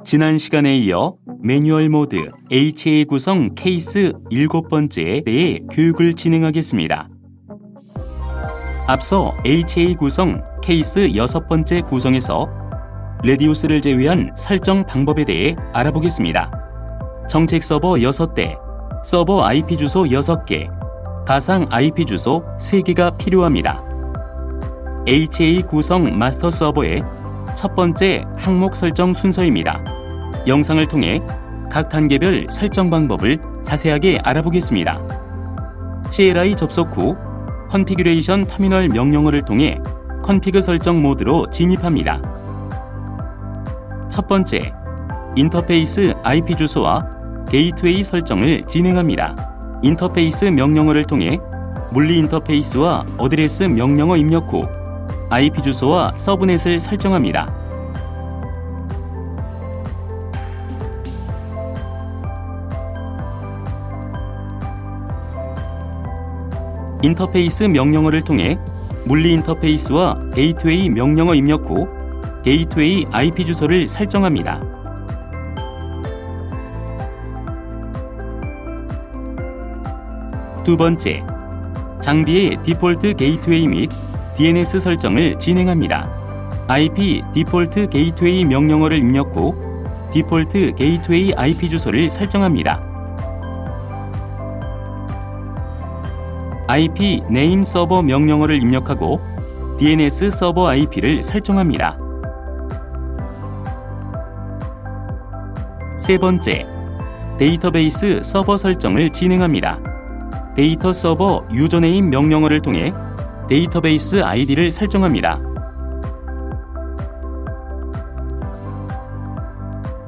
지난 시간에 이어 매뉴얼 모드 HA 구성 케이스 7번째에 대해 교육을 진행하겠습니다. 앞서 HA 구성 케이스 6번째 구성에서 레디우스를 제외한 설정 방법에 대해 알아보겠습니다. 정책 서버 6대, 서버 IP 주소 6개, 가상 IP 주소 3개가 필요합니다. HA 구성 마스터 서버의 첫 번째 항목 설정 순서입니다. 영상을 통해 각 단계별 설정 방법을 자세하게 알아보겠습니다. CLI 접속 후 컨피규레이션 터미널 명령어를 통해 컨피그 설정 모드로 진입합니다. 첫 번째, 인터페이스 IP 주소와 게이트웨이 설정을 진행합니다. 인터페이스 명령어를 통해 물리 인터페이스와 어드레스 명령어 입력 후 IP 주소와 서브넷을 설정합니다. 인터페이스 명령어를 통해 물리 인터페이스와 게이트웨이 명령어 입력 후 게이트웨이 IP 주소를 설정합니다. 두 번째, 장비의 디폴트 게이트웨이 및 DNS 설정을 진행합니다. IP 디폴트 게이트웨이 명령어를 입력 후 디폴트 게이트웨이 IP 주소를 설정합니다. IP 네임 서버 명령어를 입력하고 DNS 서버 IP를 설정합니다. 세 번째, 데이터베이스 서버 설정을 진행합니다. 데이터 서버 유저네임 명령어를 통해 데이터베이스 ID를 설정합니다.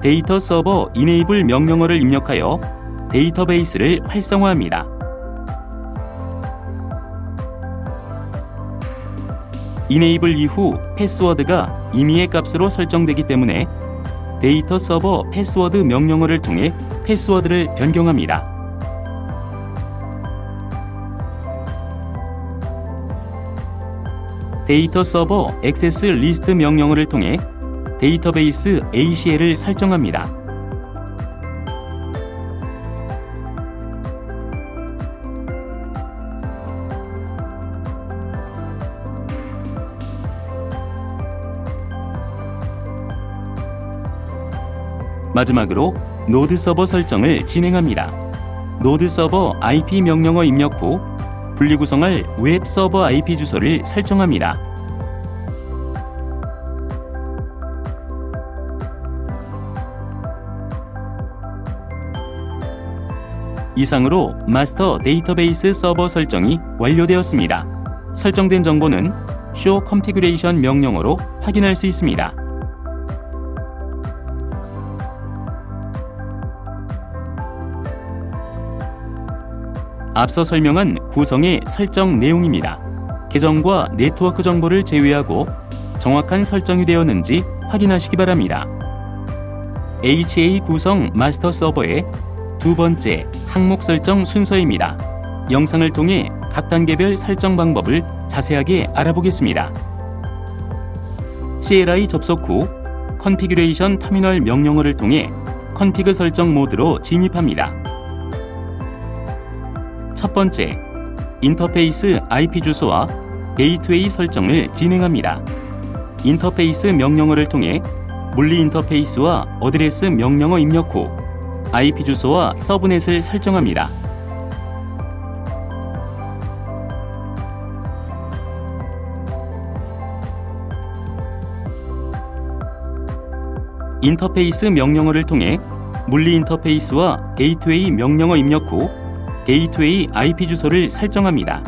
데이터 서버 이네이블 명령어를 입력하여 데이터베이스를 활성화합니다. 이네이블 이후 패스워드가 임의의 값으로 설정되기 때문에 데이터 서버 패스워드 명령어를 통해 패스워드를 변경합니다. 데이터 서버 액세스 리스트 명령어를 통해 데이터베이스 ACL을 설정합니다. 마지막으로 노드 서버 설정을 진행합니다. 노드 서버 IP 명령어 입력 후 분리구성할 웹 서버 IP 주소를 설정합니다. 이상으로 마스터 데이터베이스 서버 설정이 완료되었습니다. 설정된 정보는 show configuration 명령어로 확인할 수 있습니다. 앞서 설명한 구성의 설정 내용입니다. 계정과 네트워크 정보를 제외하고 정확한 설정이 되었는지 확인하시기 바랍니다. HA 구성 마스터 서버의 두 번째 항목 설정 순서입니다. 영상을 통해 각 단계별 설정 방법을 자세하게 알아보겠습니다. CLI 접속 후 컨피규레이션 터미널 명령어를 통해 컨피그 설정 모드로 진입합니다. 첫 번째, 인터페이스 IP 주소와 게이트웨이 설정을 진행합니다. 인터페이스 명령어를 통해 물리 인터페이스와 어드레스 명령어 입력 후 IP 주소와 서브넷을 설정합니다. 인터페이스 명령어를 통해 물리 인터페이스와 게이트웨이 명령어 입력 후 게이트웨이 IP 주소를 설정합니다.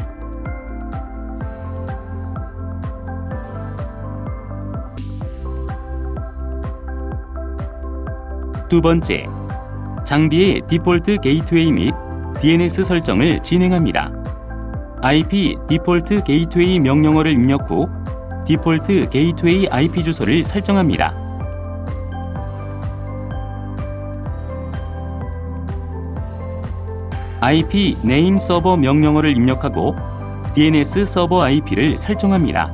두 번째, 장비의 디폴트 게이트웨이 및 DNS 설정을 진행합니다. IP 디폴트 게이트웨이 명령어를 입력 후 디폴트 게이트웨이 IP 주소를 설정합니다. IP 네임 서버 명령어를 입력하고 DNS 서버 IP를 설정합니다.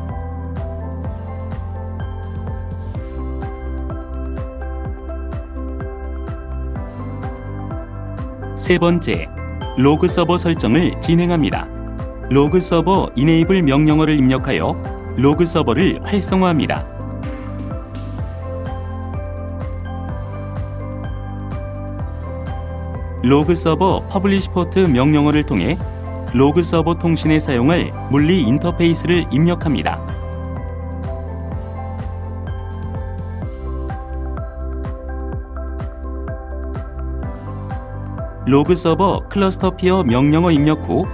세 번째, 로그 서버 설정을 진행합니다. 로그 서버 이네이블 명령어를 입력하여 로그 서버를 활성화합니다. 로그 서버 퍼블리시 포트 명령어를 통해 로그 서버 통신에 사용할 물리 인터페이스를 입력합니다. 로그 서버 클러스터 피어 명령어 입력 후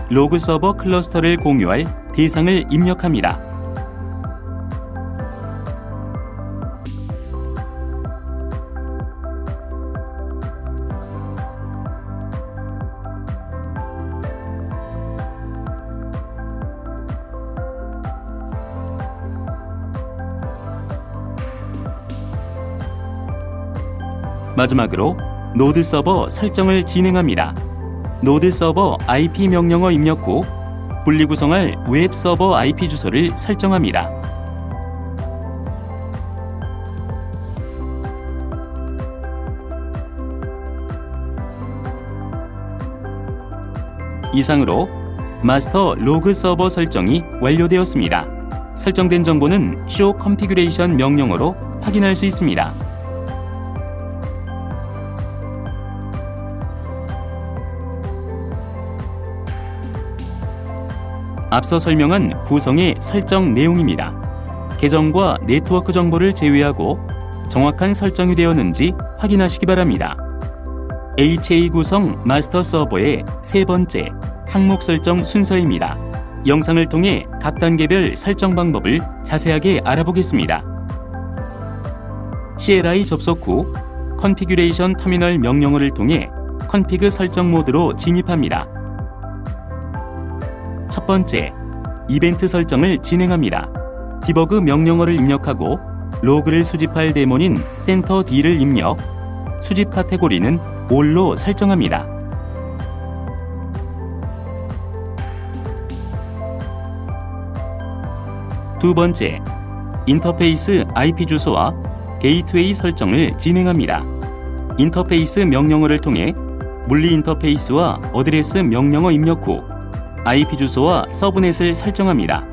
로그 서버 클러스터를 공유할 대상을 입력합니다. 마지막으로 노드 서버 설정을 진행합니다. 노드 서버 IP 명령어 입력 후 분리구성할 웹 서버 IP 주소를 설정합니다. 이상으로 마스터 로그 서버 설정이 완료되었습니다. 설정된 정보는 show configuration 명령어로 확인할 수 있습니다. 앞서 설명한 구성의 설정 내용입니다. 계정과 네트워크 정보를 제외하고 정확한 설정이 되었는지 확인하시기 바랍니다. HA 구성 마스터 서버의 세 번째 항목 설정 순서입니다. 영상을 통해 각 단계별 설정 방법을 자세하게 알아보겠습니다. CLI 접속 후 컨피규레이션 터미널 명령어를 통해 컨피그 설정 모드로 진입합니다. 첫 번째, 이벤트 설정을 진행합니다. 디버그 명령어를 입력하고 로그를 수집할 데몬인 센터 D를 입력, 수집 카테고리는 all로 설정합니다. 두 번째, 인터페이스 IP 주소와 게이트웨이 설정을 진행합니다. 인터페이스 명령어를 통해 물리 인터페이스와 어드레스 명령어 입력 후 IP 주소와 서브넷을 설정합니다.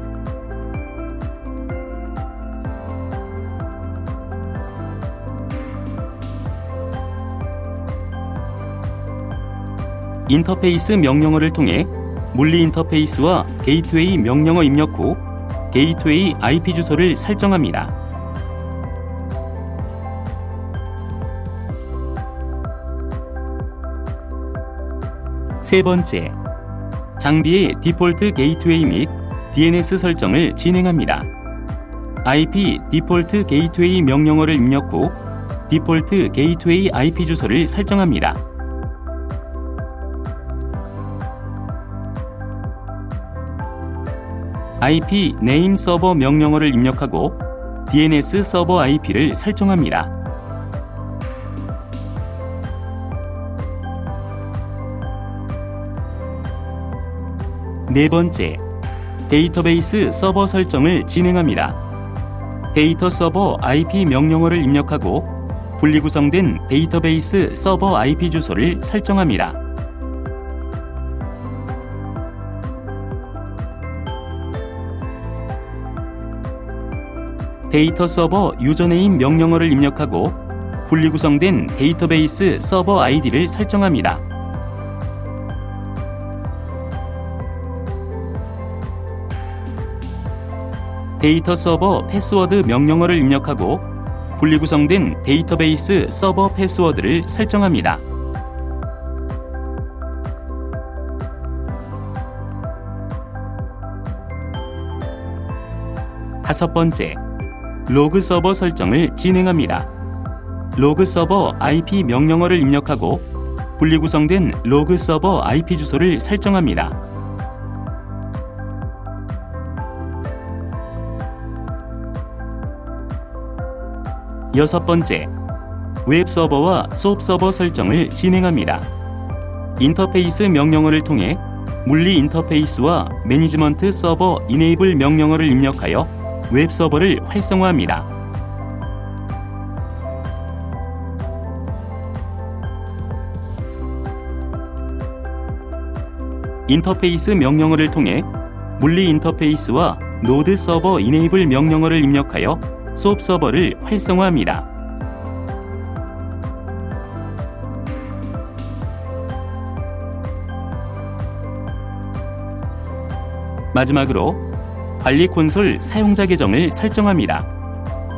인터페이스 명령어를 통해 물리 인터페이스와 게이트웨이 명령어 입력 후 게이트웨이 IP 주소를 설정합니다. 세 번째, 장비의 디폴트 게이트웨이 및 DNS 설정을 진행합니다. IP 디폴트 게이트웨이 명령어를 입력 후 디폴트 게이트웨이 IP 주소를 설정합니다. IP 네임 서버 명령어를 입력하고 DNS 서버 IP를 설정합니다. 네 번째, 데이터베이스 서버 설정을 진행합니다. 데이터 서버 IP 명령어를 입력하고 분리구성된 데이터베이스 서버 IP 주소를 설정합니다. 데이터 서버 유저네임 명령어를 입력하고 분리구성된 데이터베이스 서버 ID를 설정합니다. 데이터 서버 패스워드 명령어를 입력하고 분리구성된 데이터베이스 서버 패스워드를 설정합니다. 다섯 번째, 로그 서버 설정을 진행합니다. 로그 서버 IP 명령어를 입력하고 분리구성된 로그 서버 IP 주소를 설정합니다. 여섯 번째, 웹 서버와 수업 서버 설정을 진행합니다. 인터페이스 명령어를 통해 물리 인터페이스와 매니지먼트 서버 이네이블 명령어를 입력하여 웹 서버를 활성화합니다. 인터페이스 명령어를 통해 물리 인터페이스와 노드 서버 이네이블 명령어를 입력하여 SOAP 서버를 활성화합니다. 마지막으로 관리 콘솔 사용자 계정을 설정합니다.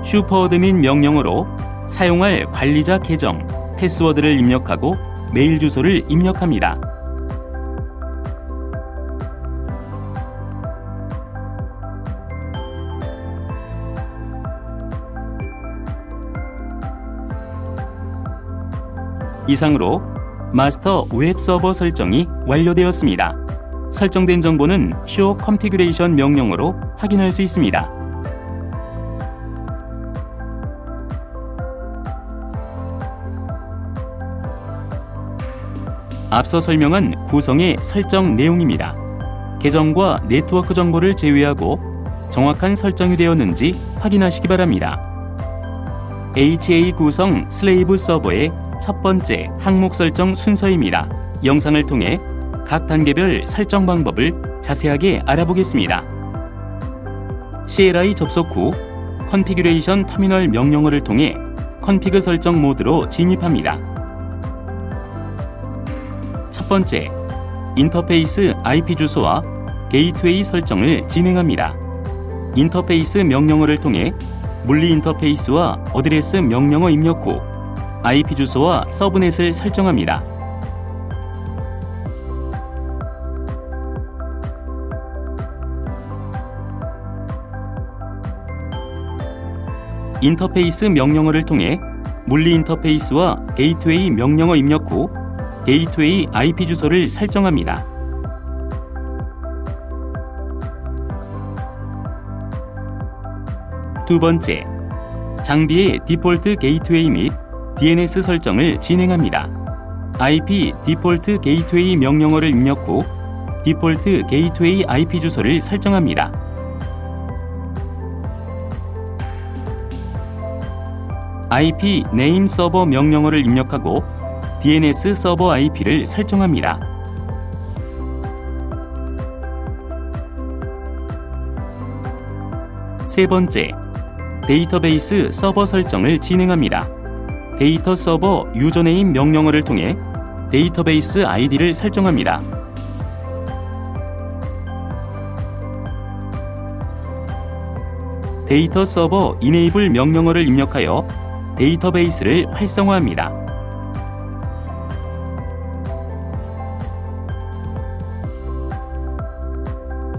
슈퍼어드민 명령어로 사용할 관리자 계정, 패스워드를 입력하고 메일 주소를 입력합니다. 이상으로 마스터 웹 서버 설정이 완료되었습니다. 설정된 정보는 show configuration 명령어로 확인할 수 있습니다. 앞서 설명한 구성의 설정 내용입니다. 계정과 네트워크 정보를 제외하고 정확한 설정이 되었는지 확인하시기 바랍니다. HA 구성 슬레이브 서버의 첫 번째 항목 설정 순서입니다. 영상을 통해 각 단계별 설정 방법을 자세하게 알아보겠습니다. CLI 접속 후 컨피규레이션 터미널 명령어를 통해 컨피그 설정 모드로 진입합니다. 첫 번째, 인터페이스 IP 주소와 게이트웨이 설정을 진행합니다. 인터페이스 명령어를 통해 물리 인터페이스와 어드레스 명령어 입력 후 IP 주소와 서브넷을 설정합니다. 인터페이스 명령어를 통해 물리 인터페이스와 게이트웨이 명령어 입력 후 게이트웨이 IP 주소를 설정합니다. 두 번째, 장비의 디폴트 게이트웨이 및 DNS 설정을 진행합니다. IP 디폴트 게이트웨이 명령어를 입력 후 디폴트 게이트웨이 IP 주소를 설정합니다. IP 네임 서버 명령어를 입력하고 DNS 서버 IP를 설정합니다. 세 번째, 데이터베이스 서버 설정을 진행합니다. 데이터 서버 유저네임 명령어를 통해 데이터베이스 ID를 설정합니다. 데이터 서버 이네이블 명령어를 입력하여 데이터베이스를 활성화합니다.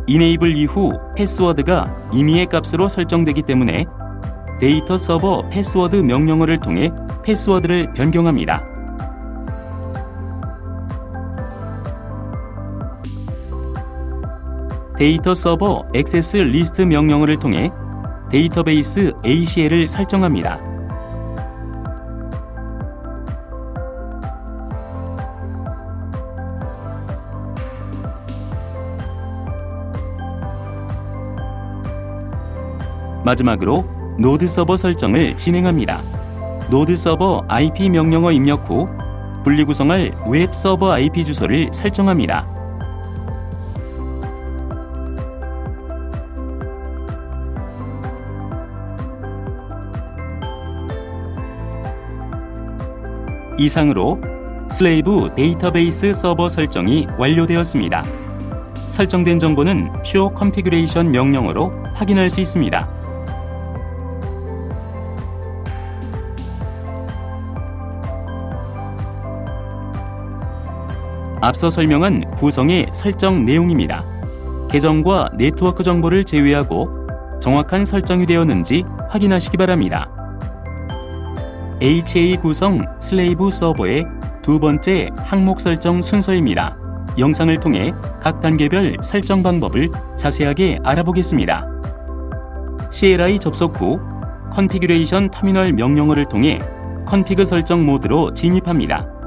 이네이블 이후 패스워드가 임의의 값으로 설정되기 때문에 데이터 서버 패스워드 명령어를 통해 패스워드를 변경합니다. 데이터 서버 액세스 리스트 명령어를 통해 데이터베이스 ACL을 설정합니다. 마지막으로 노드 서버 설정을 진행합니다. 노드 서버 IP 명령어 입력 후 분리구성할 웹 서버 IP 주소를 설정합니다. 이상으로 슬레이브 데이터베이스 서버 설정이 완료되었습니다. 설정된 정보는 show configuration 명령어로 확인할 수 있습니다. 앞서 설명한 구성의 설정 내용입니다. 계정과 네트워크 정보를 제외하고 정확한 설정이 되었는지 확인하시기 바랍니다. HA 구성 슬레이브 서버의 두 번째 항목 설정 순서입니다. 영상을 통해 각 단계별 설정 방법을 자세하게 알아보겠습니다. CLI 접속 후 컨피규레이션 터미널 명령어를 통해 컨피그 설정 모드로 진입합니다.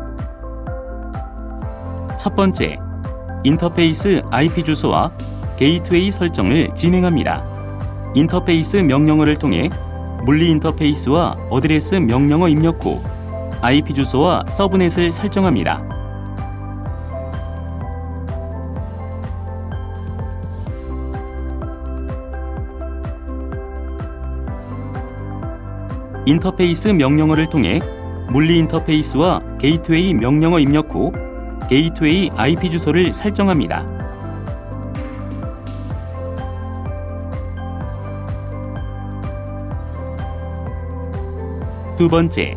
첫 번째, 인터페이스 IP 주소와 게이트웨이 설정을 진행합니다. 인터페이스 명령어를 통해 물리 인터페이스와 어드레스 명령어 입력 후 IP 주소와 서브넷을 설정합니다. 인터페이스 명령어를 통해 물리 인터페이스와 게이트웨이 명령어 입력 후 게이트웨이 IP 주소를 설정합니다. 두 번째,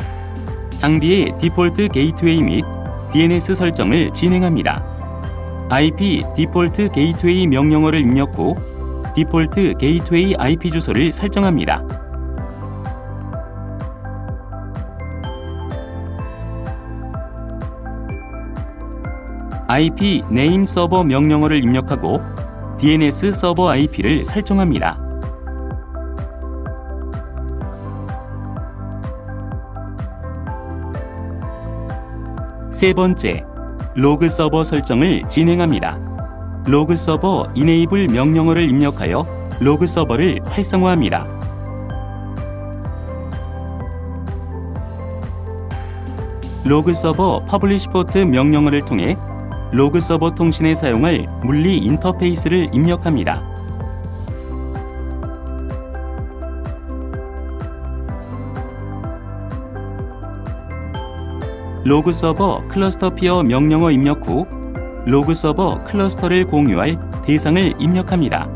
장비의 디폴트 게이트웨이 및 DNS 설정을 진행합니다. IP 디폴트 게이트웨이 명령어를 입력 후 디폴트 게이트웨이 IP 주소를 설정합니다. IP 네임 서버 명령어를 입력하고 DNS 서버 IP를 설정합니다. 세 번째, 로그 서버 설정을 진행합니다. 로그 서버 이네이블 명령어를 입력하여 로그 서버를 활성화합니다. 로그 서버 퍼블리시 포트 명령어를 통해 로그 서버 통신에 사용할 물리 인터페이스를 입력합니다. 로그 서버 클러스터 피어 명령어 입력 후 로그 서버 클러스터를 공유할 대상을 입력합니다.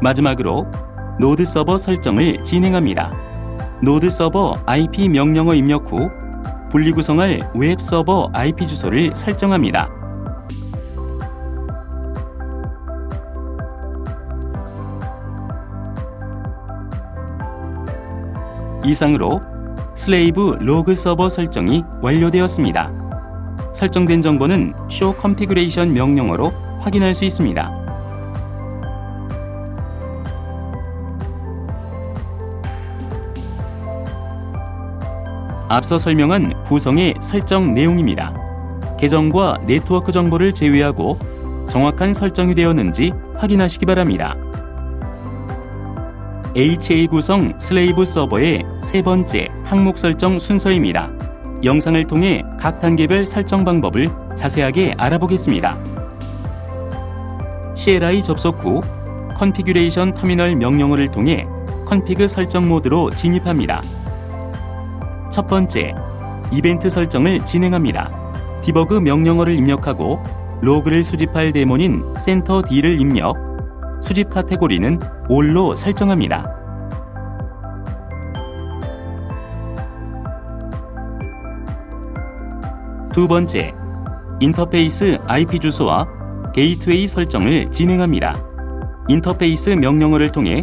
마지막으로 노드 서버 설정을 진행합니다. 노드 서버 IP 명령어 입력 후 분리구성할 웹 서버 IP 주소를 설정합니다. 이상으로 슬레이브 로그 서버 설정이 완료되었습니다. 설정된 정보는 show configuration 명령어로 확인할 수 있습니다. 앞서 설명한 구성의 설정 내용입니다. 계정과 네트워크 정보를 제외하고 정확한 설정이 되었는지 확인하시기 바랍니다. HA 구성 슬레이브 서버의 세 번째 항목 설정 순서입니다. 영상을 통해 각 단계별 설정 방법을 자세하게 알아보겠습니다. CLI 접속 후 컨피규레이션 터미널 명령어를 통해 컨피그 설정 모드로 진입합니다. 첫 번째, 이벤트 설정을 진행합니다. 디버그 명령어를 입력하고 로그를 수집할 데몬인 센터 D를 입력, 수집 카테고리는 all로 설정합니다. 두 번째, 인터페이스 IP 주소와 게이트웨이 설정을 진행합니다. 인터페이스 명령어를 통해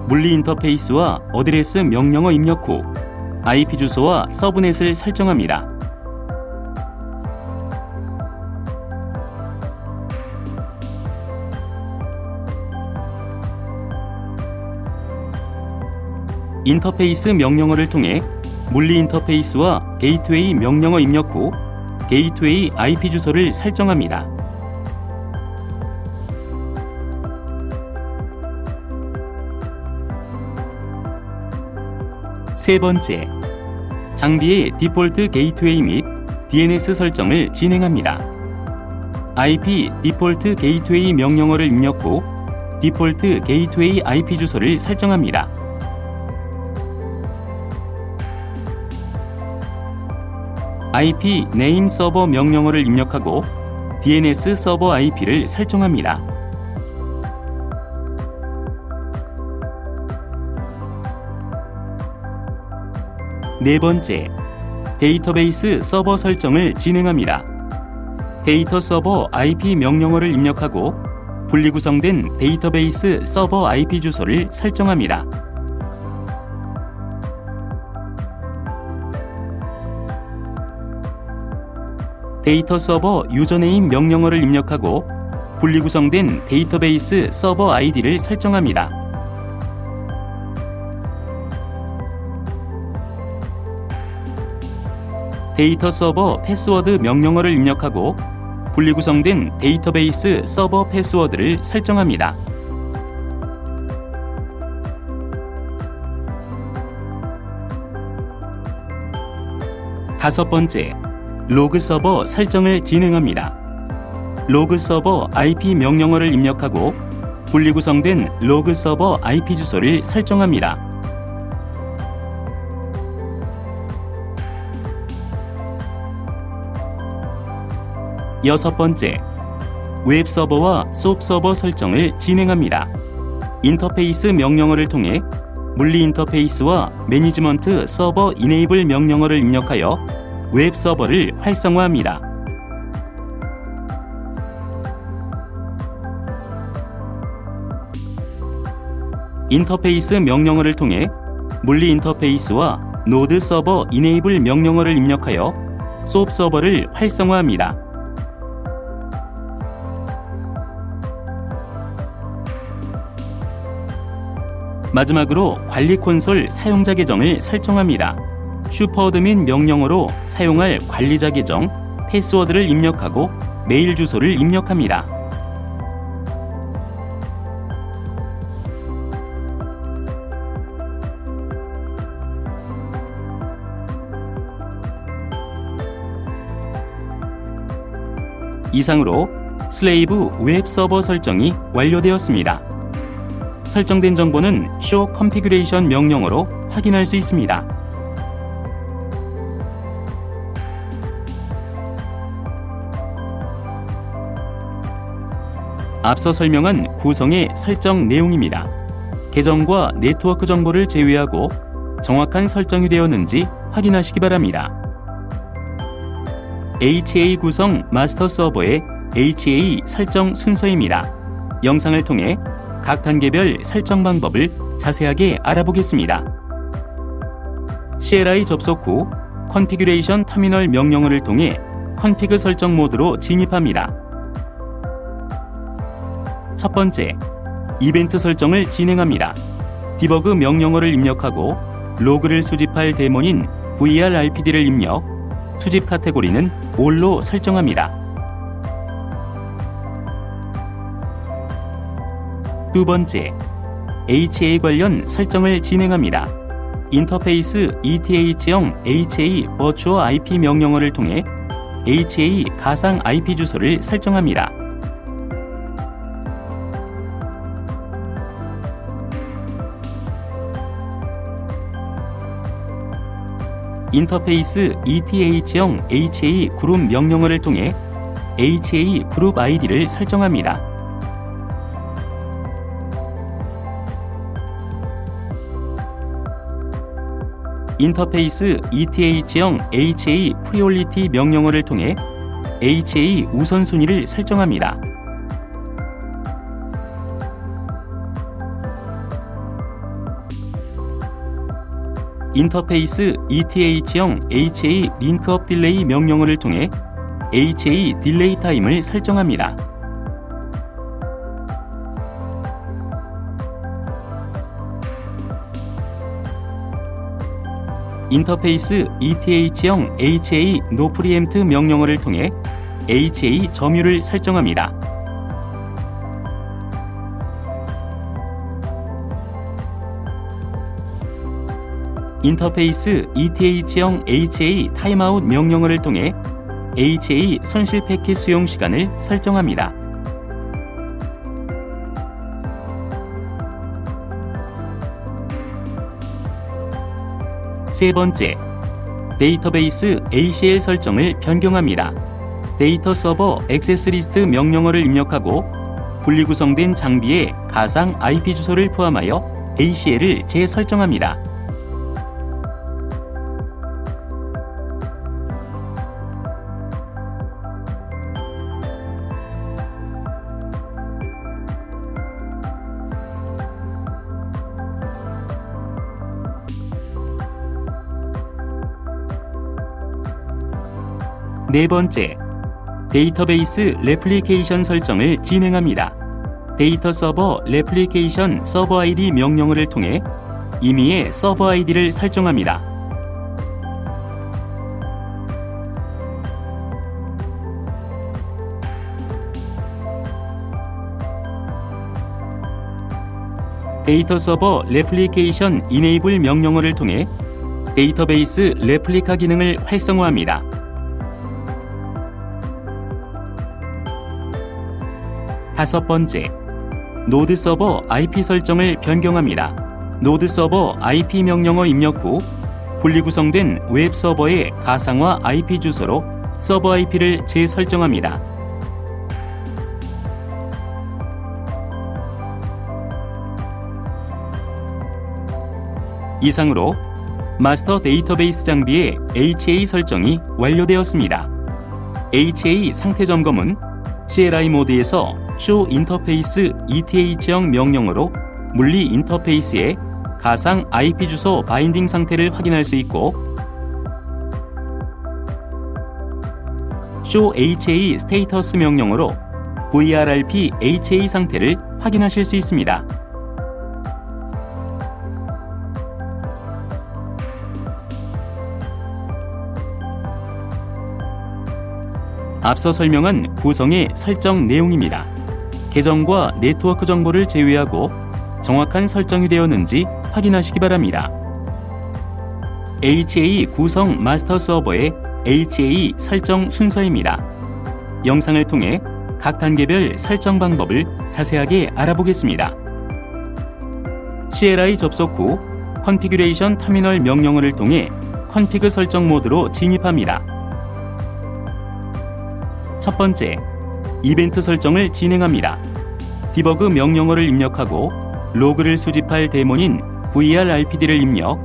물리 인터페이스와 어드레스 명령어 입력 후 IP 주소와 서브넷을 설정합니다. 인터페이스 명령어를 통해 물리 인터페이스와 게이트웨이 명령어 입력 후 게이트웨이 IP 주소를 설정합니다. 세 번째, 장비의 디폴트 게이트웨이 및 DNS 설정을 진행합니다. IP 디폴트 게이트웨이 명령어를 입력 후 디폴트 게이트웨이 IP 주소를 설정합니다. IP 네임 서버 명령어를 입력하고 DNS 서버 IP를 설정합니다. 네 번째, 데이터베이스 서버 설정을 진행합니다. 데이터 서버 IP 명령어를 입력하고 분리구성된 데이터베이스 서버 IP 주소를 설정합니다. 데이터 서버 유저네임 명령어를 입력하고 분리구성된 데이터베이스 서버 ID를 설정합니다. 데이터 서버 패스워드 명령어를 입력하고 분리구성된 데이터베이스 서버 패스워드를 설정합니다. 5번째, 로그 서버 설정을 진행합니다. 로그 서버 IP 명령어를 입력하고 분리구성된 로그 서버 IP 주소를 설정합니다. 6번째, 웹 서버와 SOAP 서버 설정을 진행합니다. 인터페이스 명령어를 통해 물리 인터페이스와 매니지먼트 서버 이네이블 명령어를 입력하여 웹 서버를 활성화합니다. 인터페이스 명령어를 통해 물리 인터페이스와 노드 서버 이네이블 명령어를 입력하여 SOAP 서버를 활성화합니다. 마지막으로 관리 콘솔 사용자 계정을 설정합니다. 슈퍼어드민 명령어로 사용할 관리자 계정, 패스워드를 입력하고 메일 주소를 입력합니다. 이상으로 슬레이브 웹 서버 설정이 완료되었습니다. 설정된 정보는 show configuration 명령어로 확인할 수 있습니다. 앞서 설명한 구성의 설정 내용입니다. 계정과 네트워크 정보를 제외하고 정확한 설정이 되었는지 확인하시기 바랍니다. HA 구성 마스터 서버의 HA 설정 순서입니다. 영상을 통해 각 단계별 설정 방법을 자세하게 알아보겠습니다. CLI 접속 후 컨피규레이션 터미널 명령어를 통해 컨피그 설정 모드로 진입합니다. 첫 번째, 이벤트 설정을 진행합니다. 디버그 명령어를 입력하고 로그를 수집할 데몬인 VRRPD를 입력, 수집 카테고리는 all로 설정합니다. 두 번째, HA 관련 설정을 진행합니다. 인터페이스 ETH형 HA 버추어 IP 명령어를 통해 HA 가상 IP 주소를 설정합니다. 인터페이스 ETH형 HA 그룹 명령어를 통해 HA 그룹 ID를 설정합니다. 인터페이스 ETH형 HA 프리올리티 명령어를 통해 HA 우선순위를 설정합니다. 인터페이스 ETH형 HA 링크업 딜레이 명령어를 통해 HA 딜레이 타임을 설정합니다. 인터페이스 ETH형 HA 노 프리엠프트 명령어를 통해 HA 점유를 설정합니다. 인터페이스 ETH형 HA 타임아웃 명령어를 통해 HA 손실 패킷 수용 시간을 설정합니다. 세 번째, 데이터베이스 ACL 설정을 변경합니다. 데이터 서버 액세스 리스트 명령어를 입력하고 분리구성된 장비의 가상 IP 주소를 포함하여 ACL을 재설정합니다. 네 번째, 데이터베이스 레플리케이션 설정을 진행합니다. 데이터 서버 레플리케이션 서버 ID 명령어를 통해 임의의 서버 ID를 설정합니다. 데이터 서버 레플리케이션 이네이블 명령어를 통해 데이터베이스 레플리카 기능을 활성화합니다. 다섯 번째, 노드 서버 IP 설정을 변경합니다. 노드 서버 IP 명령어 입력 후 분리구성된 웹 서버의 가상화 IP 주소로 서버 IP를 재설정합니다. 이상으로 마스터 데이터베이스 장비의 HA 설정이 완료되었습니다. HA 상태 점검은 CLI 모드에서 Show 인터페이스 ETH형 명령어로 물리 인터페이스의 가상 IP 주소 바인딩 상태를 확인할 수 있고, Show HA 스테이터스 명령어로 VRRP HA 상태를 확인하실 수 있습니다. 앞서 설명한 구성의 설정 내용입니다. 계정과 네트워크 정보를 제외하고 정확한 설정이 되었는지 확인하시기 바랍니다. HA 구성 마스터 서버의 HA 설정 순서입니다. 영상을 통해 각 단계별 설정 방법을 자세하게 알아보겠습니다. CLI 접속 후 컨피규레이션 터미널 명령어를 통해 컨피그 설정 모드로 진입합니다. 첫 번째, 이벤트 설정을 진행합니다. 디버그 명령어를 입력하고 로그를 수집할 데몬인 VRRPD를 입력,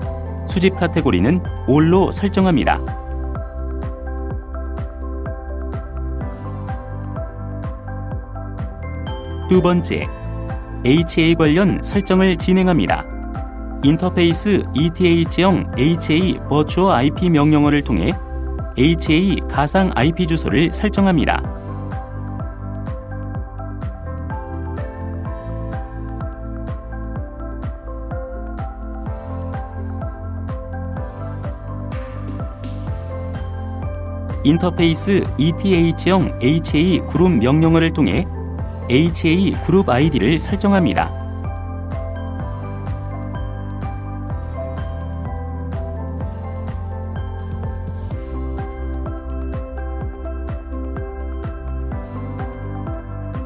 수집 카테고리는 All로 설정합니다. 두 번째, HA 관련 설정을 진행합니다. 인터페이스 ETH형 HA 버추어 IP 명령어를 통해 HA 가상 IP 주소를 설정합니다. 인터페이스 ETH형 HA 그룹 명령어를 통해 HA 그룹 ID를 설정합니다.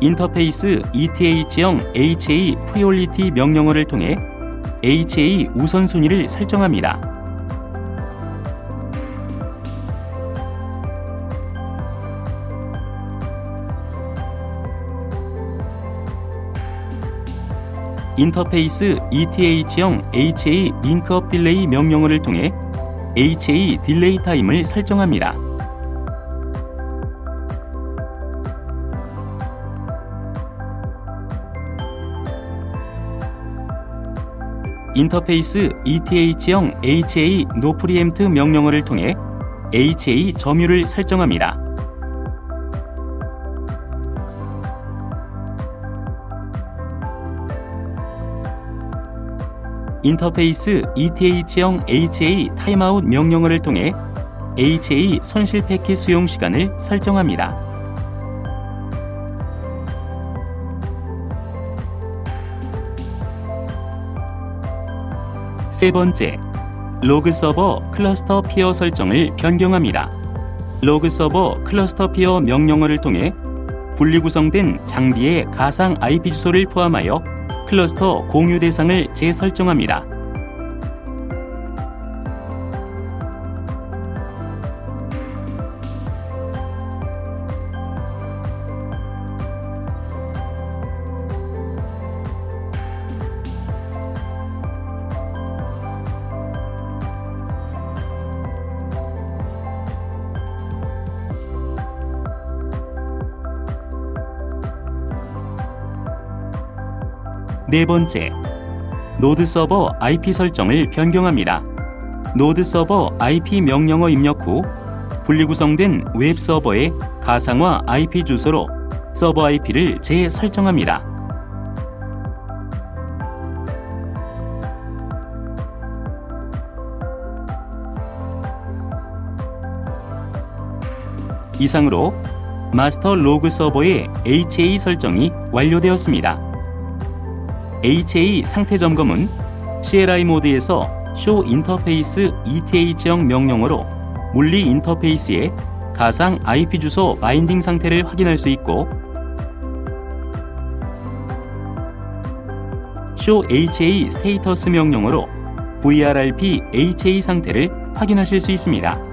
인터페이스 ETH형 HA 프리올리티 명령어를 통해 HA 우선순위를 설정합니다. 인터페이스 ETH형 HA 링크업 딜레이 명령어를 통해 HA 딜레이 타임을 설정합니다. 인터페이스 ETH형 HA 노 프리엠트 명령어를 통해 HA 점유를 설정합니다. 인터페이스 ETH형 HA 타임아웃 명령어를 통해 HA 손실 패킷 수용 시간을 설정합니다. 세 번째, 로그 서버 클러스터 피어 설정을 변경합니다. 로그 서버 클러스터 피어 명령어를 통해 분리구성된 장비의 가상 IP 주소를 포함하여 클러스터 공유 대상을 재설정합니다. 네 번째, 노드 서버 IP 설정을 변경합니다. 노드 서버 IP 명령어 입력 후 분리구성된 웹 서버의 가상화 IP 주소로 서버 IP를 재설정합니다. 이상으로 마스터 로그 서버의 HA 설정이 완료되었습니다. HA 상태 점검은 CLI 모드에서 Show Interface ETH형 명령어로 물리 인터페이스의 가상 IP 주소 바인딩 상태를 확인할 수 있고, Show HA Status 명령어로 VRRP HA 상태를 확인하실 수 있습니다.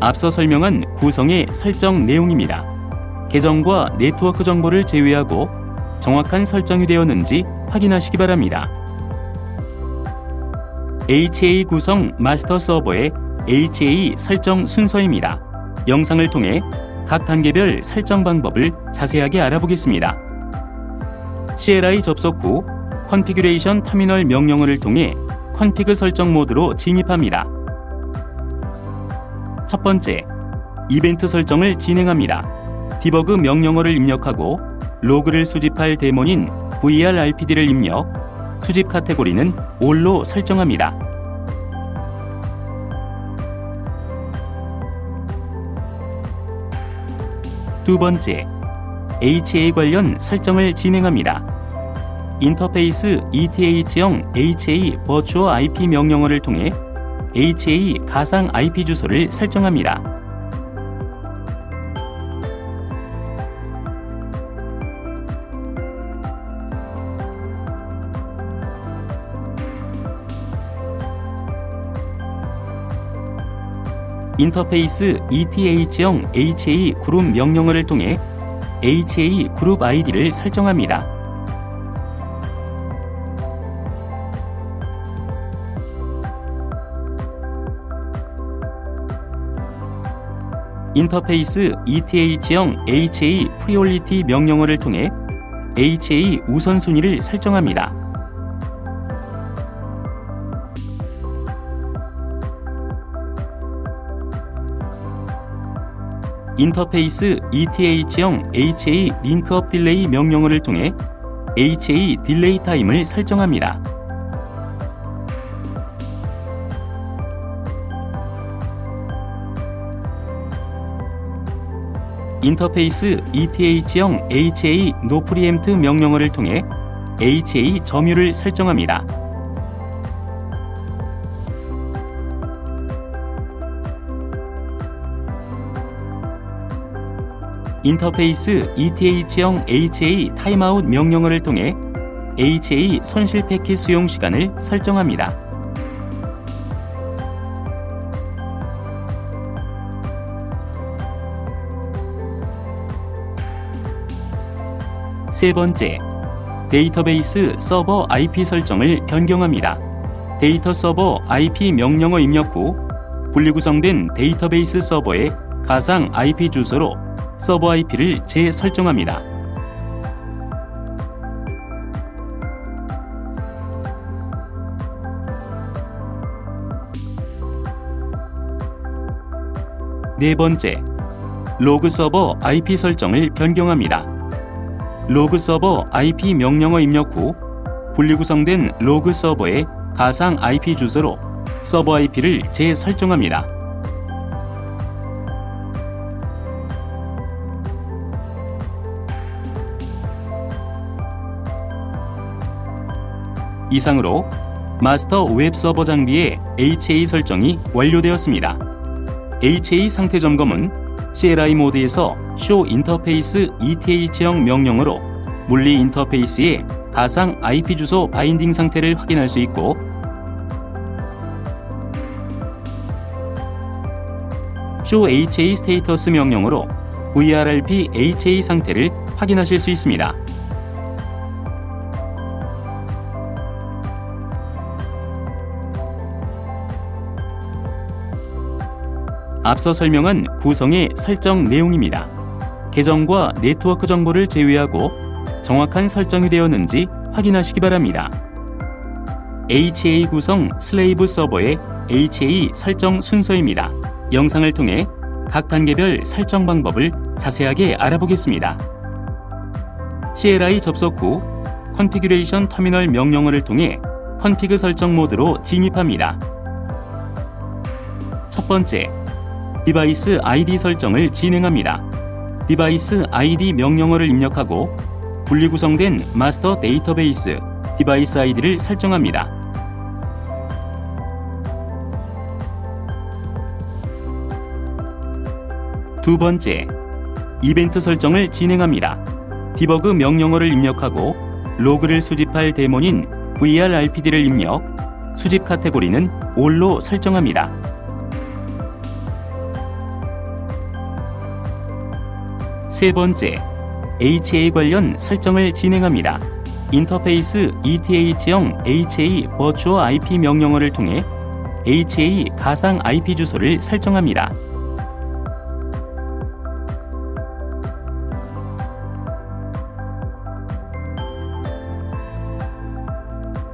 앞서 설명한 구성의 설정 내용입니다. 계정과 네트워크 정보를 제외하고 정확한 설정이 되었는지 확인하시기 바랍니다. HA 구성 마스터 서버의 HA 설정 순서입니다. 영상을 통해 각 단계별 설정 방법을 자세하게 알아보겠습니다. CLI 접속 후 컨피규레이션 터미널 명령어를 통해 컨피그 설정 모드로 진입합니다. 첫 번째, 이벤트 설정을 진행합니다. 디버그 명령어를 입력하고 로그를 수집할 데몬인 VRRPD를 입력, 수집 카테고리는 All로 설정합니다. 두 번째, HA 관련 설정을 진행합니다. 인터페이스 ETH형 HA 버추어 IP 명령어를 통해 HA 가상 IP 주소를 설정합니다. 인터페이스 ETH형 HA 그룹 명령어를 통해 HA 그룹 ID를 설정합니다. 인터페이스 ETH형 HA 프리올리티 명령어를 통해 HA 우선순위를 설정합니다. 인터페이스 ETH형 HA 링크업 딜레이 명령어를 통해 HA 딜레이 타임을 설정합니다. 인터페이스 ETH형 HA 노 프리엠트 명령어를 통해 HA 점유를 설정합니다. 인터페이스 ETH형 HA 타임아웃 명령어를 통해 HA 손실 패킷 수용 시간을 설정합니다. 세 번째, 데이터베이스 서버 IP 설정을 변경합니다. 데이터 서버 IP 명령어 입력 후 분리구성된 데이터베이스 서버의 가상 IP 주소로 서버 IP를 재설정합니다. 네 번째, 로그 서버 IP 설정을 변경합니다. 로그 서버 IP 명령어 입력 후 분리구성된 로그 서버의 가상 IP 주소로 서버 IP를 재설정합니다. 이상으로 마스터 웹 서버 장비의 HA 설정이 완료되었습니다. HA 상태 점검은 CLI 모드에서 Show Interface ETH형 명령어로 물리 인터페이스의 가상 IP 주소 바인딩 상태를 확인할 수 있고, Show HA Status 명령어로 VRRP HA 상태를 확인하실 수 있습니다. 앞서 설명한 구성의 설정 내용입니다. 계정과 네트워크 정보를 제외하고 정확한 설정이 되었는지 확인하시기 바랍니다. HA 구성 슬레이브 서버의 HA 설정 순서입니다. 영상을 통해 각 단계별 설정 방법을 자세하게 알아보겠습니다. CLI 접속 후 컨피규레이션 터미널 명령어를 통해 컨피그 설정 모드로 진입합니다. 첫 번째, 디바이스 ID 설정을 진행합니다. 디바이스 ID 명령어를 입력하고 분리구성된 마스터 데이터베이스 디바이스 ID를 설정합니다. 두 번째, 이벤트 설정을 진행합니다. 디버그 명령어를 입력하고 로그를 수집할 데몬인 vrRPD를 입력, 수집 카테고리는 all로 설정합니다. 세 번째, HA 관련 설정을 진행합니다. 인터페이스 ETH형 HA 버추어 IP 명령어를 통해 HA 가상 IP 주소를 설정합니다.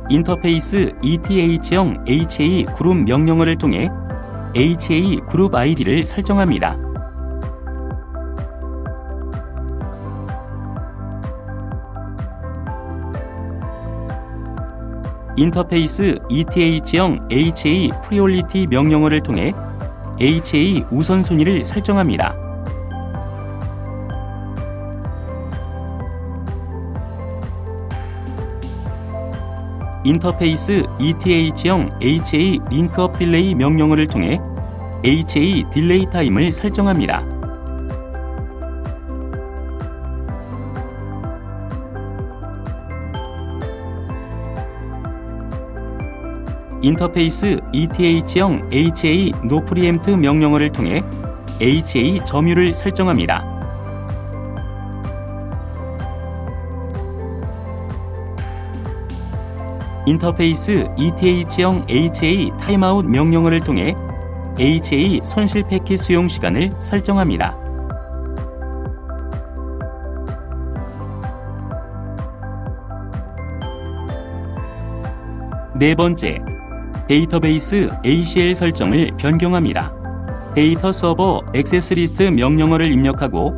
인터페이스 ETH형 HA 그룹 명령어를 통해 HA 그룹 ID를 설정합니다. 인터페이스 ETH형 HA 프리올리티 명령어를 통해 HA 우선순위를 설정합니다. 인터페이스 ETH형 HA 링크업 딜레이 명령어를 통해 HA 딜레이 타임을 설정합니다. 인터페이스 ETH형 HA 노 프리엠프트 명령어를 통해 HA 점유를 설정합니다. 인터페이스 ETH형 HA 타임아웃 명령어를 통해 HA 손실 패킷 수용 시간을 설정합니다. 네 번째, 데이터베이스 ACL 설정을 변경합니다. 데이터 서버 액세스 리스트 명령어를 입력하고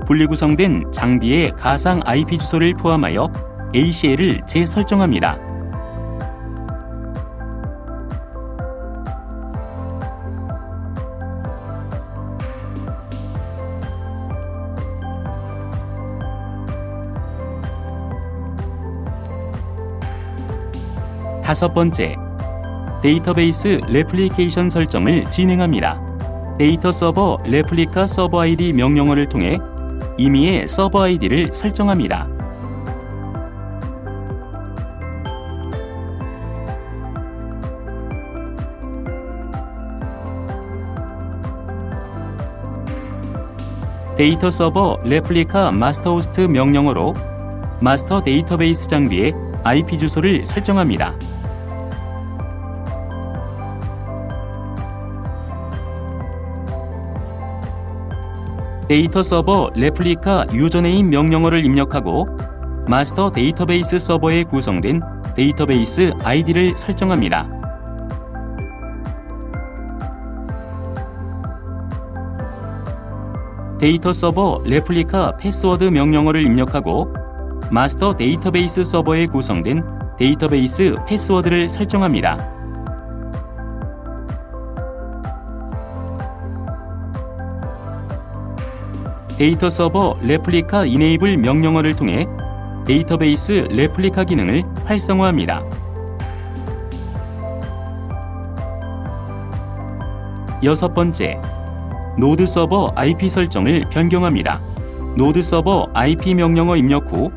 분리구성된 장비의 가상 IP 주소를 포함하여 ACL을 재설정합니다. 다섯 번째, 데이터베이스 레플리케이션 설정을 진행합니다. 데이터 서버 레플리카 서버 ID 명령어를 통해 임의의 서버 ID를 설정합니다. 데이터 서버 레플리카 마스터 호스트 명령어로 마스터 데이터베이스 장비의 IP 주소를 설정합니다. 데이터 서버 레플리카 유저네임 명령어를 입력하고 마스터 데이터베이스 서버에 구성된 데이터베이스 ID를 설정합니다. 데이터 서버 레플리카 패스워드 명령어를 입력하고 마스터 데이터베이스 서버에 구성된 데이터베이스 패스워드를 설정합니다. 데이터 서버 레플리카 이네이블 명령어를 통해 데이터베이스 레플리카 기능을 활성화합니다. 여섯 번째, 노드 서버 IP 설정을 변경합니다. 노드 서버 IP 명령어 입력 후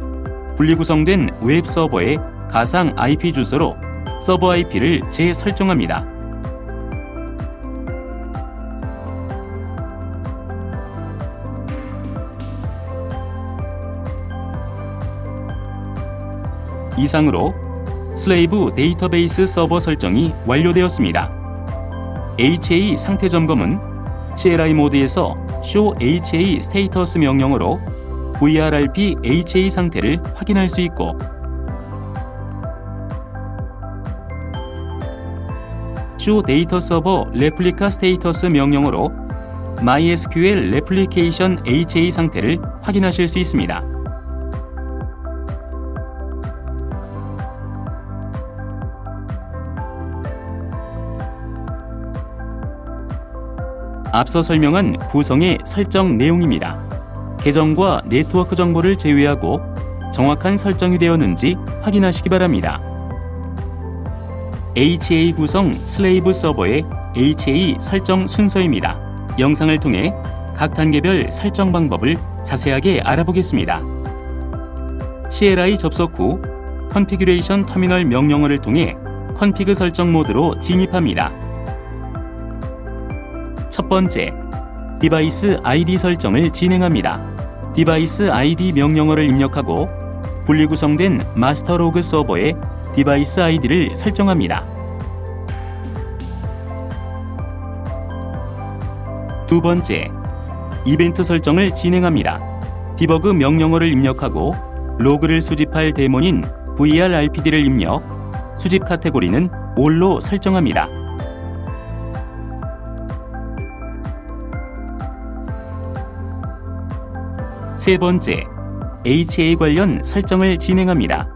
분리구성된 웹 서버의 가상 IP 주소로 서버 IP를 재설정합니다. 이상으로 슬레이브 데이터베이스 서버 설정이 완료되었습니다. HA 상태 점검은 CLI 모드에서 show HA 스테이터스 명령어로 vrRP HA 상태를 확인할 수 있고 show 데이터 서버 레플리카 스테이터스 명령어로 MySQL 레플리케이션 HA 상태를 확인하실 수 있습니다. 앞서 설명한 구성의 설정 내용입니다. 계정과 네트워크 정보를 제외하고 정확한 설정이 되었는지 확인하시기 바랍니다. HA 구성 슬레이브 서버의 HA 설정 순서입니다. 영상을 통해 각 단계별 설정 방법을 자세하게 알아보겠습니다. CLI 접속 후 컨피규레이션 터미널 명령어를 통해 컨피그 설정 모드로 진입합니다. 첫 번째, 디바이스 ID 설정을 진행합니다. 디바이스 ID 명령어를 입력하고 분리 구성된 마스터 로그 서버의 디바이스 ID를 설정합니다. 두 번째, 이벤트 설정을 진행합니다. 디버그 명령어를 입력하고 로그를 수집할 데몬인 VRRPD를 입력, 수집 카테고리는 All로 설정합니다. 세 번째, HA 관련 설정을 진행합니다.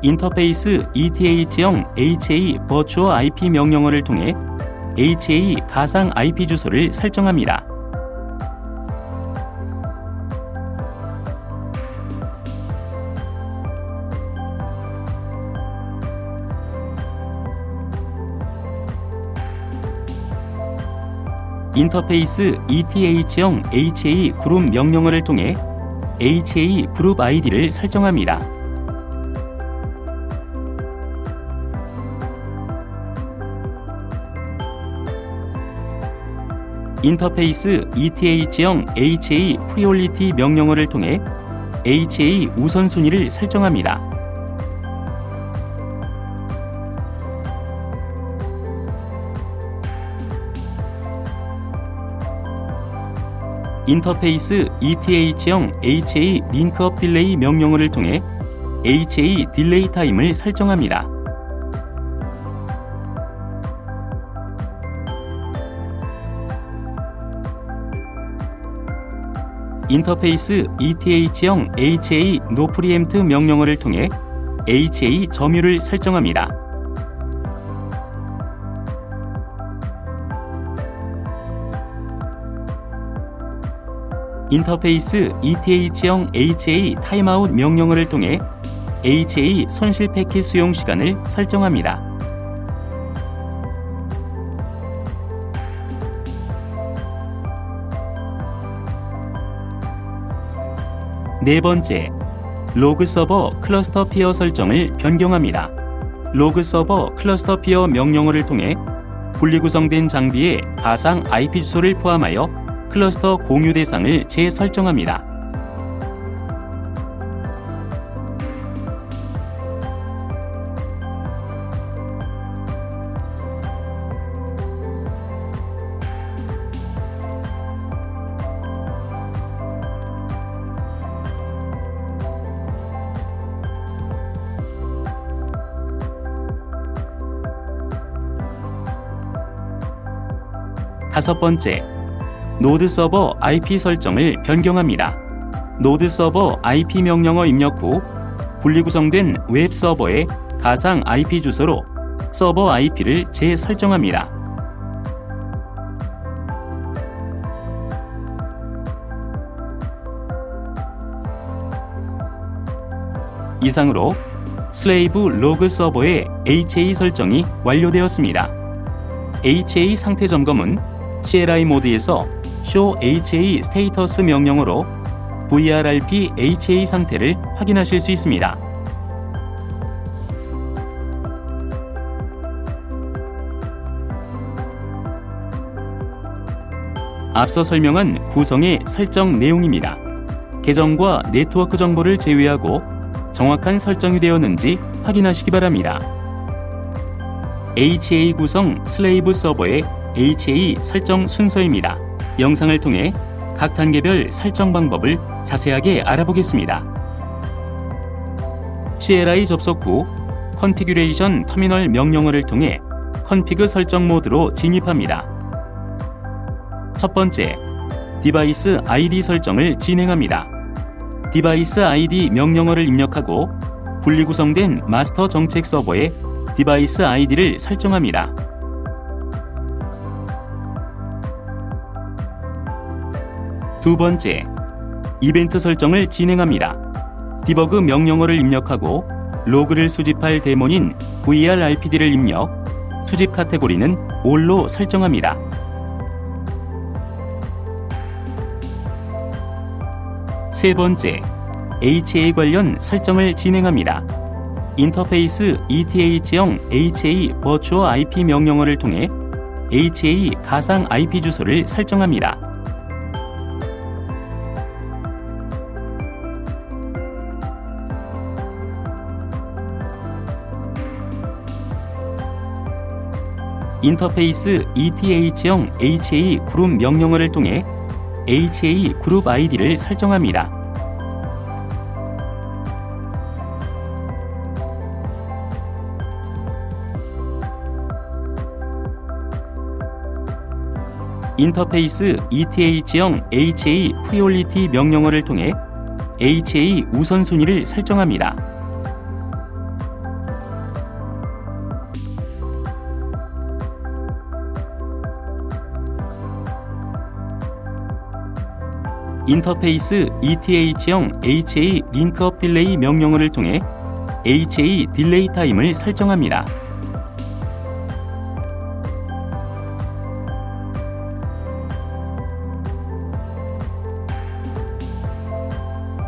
인터페이스 ETH형 HA 버추어 IP 명령어를 통해 HA 가상 IP 주소를 설정합니다. 인터페이스 ETH형 HA 그룹 명령어를 통해 HA 그룹 ID를 설정합니다. 인터페이스 ETH형 HA 프리올리티 명령어를 통해 HA 우선순위를 설정합니다. 인터페이스 ETH형 HA 링크업 딜레이 명령어를 통해 HA 딜레이 타임을 설정합니다. 인터페이스 ETH형 HA 노 프리엠프트 명령어를 통해 HA 점유를 설정합니다. 인터페이스 ETH형 HA 타임아웃 명령어를 통해 HA 손실 패킷 수용 시간을 설정합니다. 네 번째, 로그 서버 클러스터 피어 설정을 변경합니다. 로그 서버 클러스터 피어 명령어를 통해 분리 구성된 장비의 가상 IP 주소를 포함하여 클러스터 공유 대상을 재설정합니다. 다섯 번째, 노드 서버 IP 설정을 변경합니다. 노드 서버 IP 명령어 입력 후 분리 구성된 웹 서버의 가상 IP 주소로 서버 IP를 재설정합니다. 이상으로 슬레이브 로그 서버의 HA 설정이 완료되었습니다. HA 상태 점검은 CLI 모드에서 show HA 스테이터스 명령어로 VRRP HA 상태를 확인하실 수 있습니다. 앞서 설명한 구성의 설정 내용입니다. 계정과 네트워크 정보를 제외하고 정확한 설정이 되었는지 확인하시기 바랍니다. HA 구성 슬레이브 서버의 HA 설정 순서입니다. 영상을 통해 각 단계별 설정 방법을 자세하게 알아보겠습니다. CLI 접속 후 컨피규레이션 터미널 명령어를 통해 컨피그 설정 모드로 진입합니다. 첫 번째, 디바이스 ID 설정을 진행합니다. 디바이스 ID 명령어를 입력하고 분리 구성된 마스터 정책 서버의 디바이스 ID를 설정합니다. 두 번째, 이벤트 설정을 진행합니다. 디버그 명령어를 입력하고 로그를 수집할 데몬인 vrrpd를 입력, 수집 카테고리는 all로 설정합니다. 세 번째, HA 관련 설정을 진행합니다. 인터페이스 ETH형 HA 버추어 IP 명령어를 통해 HA 가상 IP 주소를 설정합니다. 인터페이스 ETH형 HA 그룹 명령어를 통해 HA 그룹 ID를 설정합니다. 인터페이스 ETH형 HA 프리올리티 명령어를 통해 HA 우선순위를 설정합니다. 인터페이스 ETH형 HA 링크업 딜레이 명령어를 통해 HA 딜레이 타임을 설정합니다.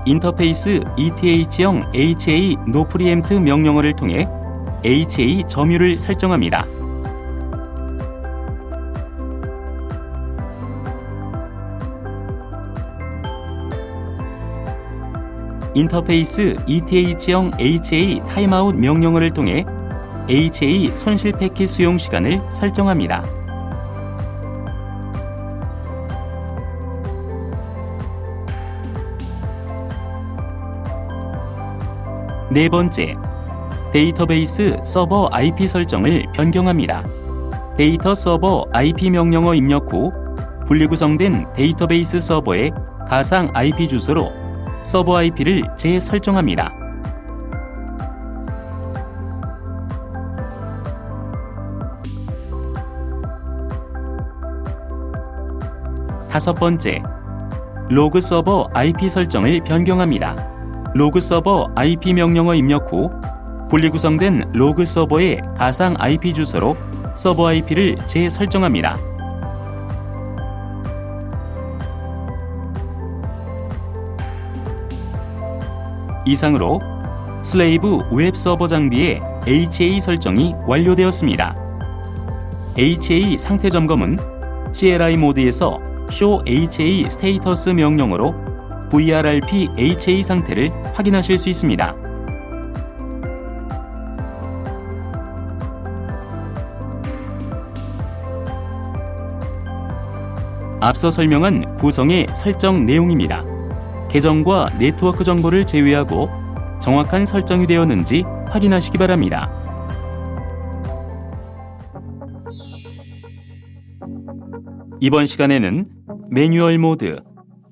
인터페이스 ETH형 HA 노 프리엠프트 명령어를 통해 HA 점유를 설정합니다. 인터페이스 ETH형 HA 타임아웃 명령어를 통해 HA 손실 패킷 수용 시간을 설정합니다. 네 번째, 데이터베이스 서버 IP 설정을 변경합니다. 데이터 서버 IP 명령어 입력 후 분리구성된 데이터베이스 서버의 가상 IP 주소로 서버 IP를 재설정합니다. 다섯 번째, 로그 서버 IP 설정을 변경합니다. 로그 서버 IP 명령어 입력 후 분리구성된 로그 서버의 가상 IP 주소로 서버 IP를 재설정합니다. 이상으로 슬레이브 웹 서버 장비의 HA 설정이 완료되었습니다. HA 상태 점검은 CLI 모드에서 show HA 스테이터스 명령어로 vrrp HA 상태를 확인하실 수 있습니다. 앞서 설명한 구성의 설정 내용입니다. 계정과 네트워크 정보를 제외하고 정확한 설정이 되었는지 확인하시기 바랍니다. 이번 시간에는 매뉴얼 모드,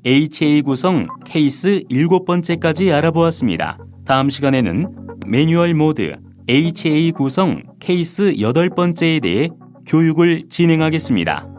HA 구성 케이스 7번째까지 알아보았습니다. 다음 시간에는 매뉴얼 모드, HA 구성 케이스 8번째에 대해 교육을 진행하겠습니다.